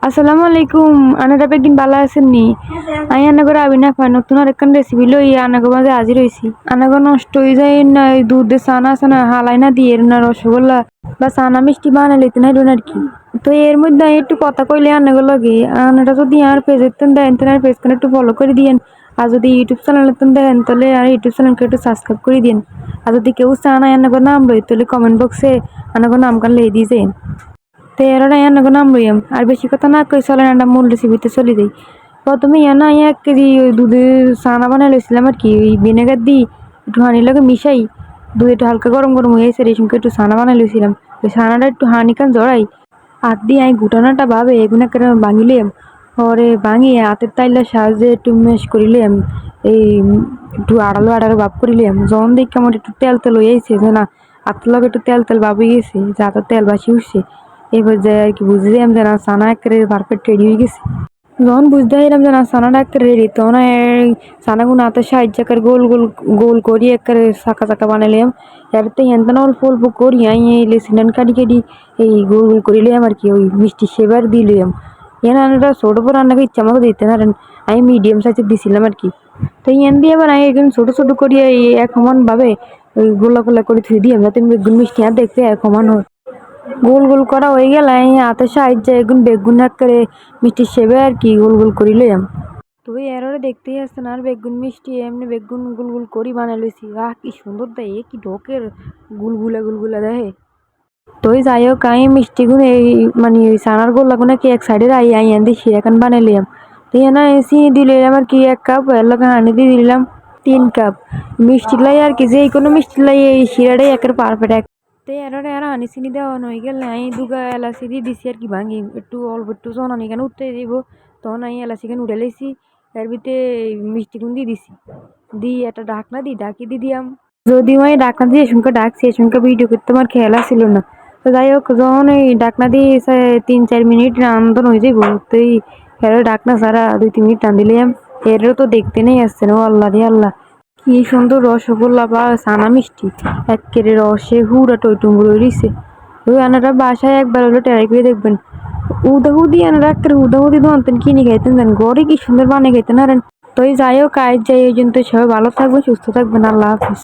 আসসালামু আলাইকুম। আনারা begin Bala আছেননি? I আনাগর আবিনা phi নতুন আরেকখান রেসিপি লই আনাগো মাঝে হাজির হইছি। আনাগো নষ্ট হয়ে যায় না এই দুধে সানা আছে না হালাই না দিয়ে না রসগোল্লা বা সানা মিষ্টি বানাই লইতে নাই আর কি। তো এর মধ্যে আমি একটু কথা কইলে আনাগো লগে আনারা যদি আর পেজের দেন তাহলে আর পেজখানে একটু ফলো করে দিয়েন। আর যদি ইউটিউব চ্যানেল দেন তাহলে আর ইউটিউব চ্যানেলকে একটু সাবস্ক্রাইব করে দিন। আর যদি কেউ চান আনাগো নাম লই তাহলে কমেন্ট বক্সে আনাগো নাম কান লিয়ে দিয়ে যান। তো এরা নাম লইয়াম আর বেশি কথা না কই চলে না মূল রেসিপিতে চলে যাই। প্রথমে 1 কেজি দুধে ছানা বানাই লইছিলাম আর কি ওই ভিনেগার দিই একটু হানির লাগে মিশাই দুধ একটু হালকা গরম গরম হয়ে এসে রেশমকে একটু ছানা বানাই লইছিলাম। ওই ছানাটা একটু হানিকান জড়াই হাত দিয়ে আমি ঘুটানাটা ভাবে এগুলো করে ভাঙিলাম। পরে ভাঙিয়ে হাতের তাইলার সাহায্যে একটু মেশ করিলাম এই একটু আড়ালো আড়ালো ভাব করিলাম যখন দেখি আমার একটু তেল তেল হয়ে আইছে যে না হাতের লগে একটু তেল তেল ভাব হয়ে গেছে যে হাতের তেল বাসি উঠছে। এবার যে আর কি বুঝলাম যে না ছানা একেবারে পারফেক্ট রেডি হয়ে গেছে। যখন বুঝতে পারলাম যে না ছানাটা একেবারে রেডি তখন ছানাগুলো হাতের সাহায্যে একেবারে গোল গোল গোল করি একেবারে চাকা চাকা বানাইলাম। এরতে হেনতেন অল্প অল্প করি আমি এই লেসিনান কাটি কাটি এই গোল গোল করিলাম আর কি ওই মিষ্টি সেবার দিলাম। রান্নাটা ছোটো বড় রান্নাকে ইচ্ছা মতো দিতে পারেন আমি মিডিয়াম সাইজের দিছিলাম আর কি। তো দিয়ে আবার আমি একদম ছোটো ছোটো করি এই এক সমান ভাবে ওই গোলা গোলা করে থুই দিই যাতে বেগুন মিষ্টি আর দেখতে এক সমান হয়। গোল গোল করা হয়ে গেল আমি হাতের সাহায্যে এখন বেগুন করে মিষ্টি সেবে আর কি গোল গোল করি লইয়াম। তো এররে দেখতেই আসছেন আর বেগুন মিষ্টি এমনি বেগুন গুল গুল করি বানাই লইছি আহ কি সুন্দর দেয় কি ঢোকের গুলগুলা দেখে। তো যাই হোক আমি মিষ্টি গুণ এই মানে ছানার গোল্লা গুনা কি এক সাইডে আই আন দিয়ে শিরাখান বানাই লিয়াম। তো না চিনি দিলে আমার কি 1 কাপ এর লগে হানি দিয়ে দিলাম 3 কাপ মিষ্টি লাই আর কি যে কোনো মিষ্টি লাই এই শিরাটাই একের পারফেক্ট। তো এররে আর হানি চিনি দেওয়া হয়ে গেলে আমি 2 এলাচি দিয়ে দিছি আর কি ভাঙি একটু অল্প একটু জনানি কেন উঠতে দিব তখন আমি এলাচি কেন উঠে লাইছি এর ভিতরে মিষ্টি গুণ দিয়ে দিছি দিয়ে একটা ঢাকনা দিই ঢাকি দিয়ে দিয়াম। যদিও আমি ঢাকনা দিয়ে এসংখ্যা ডাকছি এসংখ্যা ভিডিও করতে আমার খেয়াল ছিল না। তো যাই হোক যখন এই ঢাকনা দিয়ে 3-4 মিনিট রান্ধন হয়ে যাইব তো এই ঢাকনা ছাড়া 2-3 মিনিট রাঁধিলাম। এরও তো দেখতে নেই আসছে না ও আল্লাহ রে আল্লাহ কি সুন্দর রসগোল্লা বা ছানা মিষ্টি একেবারে রসে হুড়া টইটুম্বুর রইছে। ওই আনারা বাসায় একবার হলো ট্রাই করে দেখবেন। উদাহুদি আনারা একেবারে উদাহুদি দোকান কিনে খাইতেন দেন ঘরে কি সুন্দর বানিয়ে খাইতেন আর। তো যাই হোক আজ যাই ওই জন্য সবাই ভালো থাকবেন সুস্থ থাকবেন আল্লাহ হাফিজ।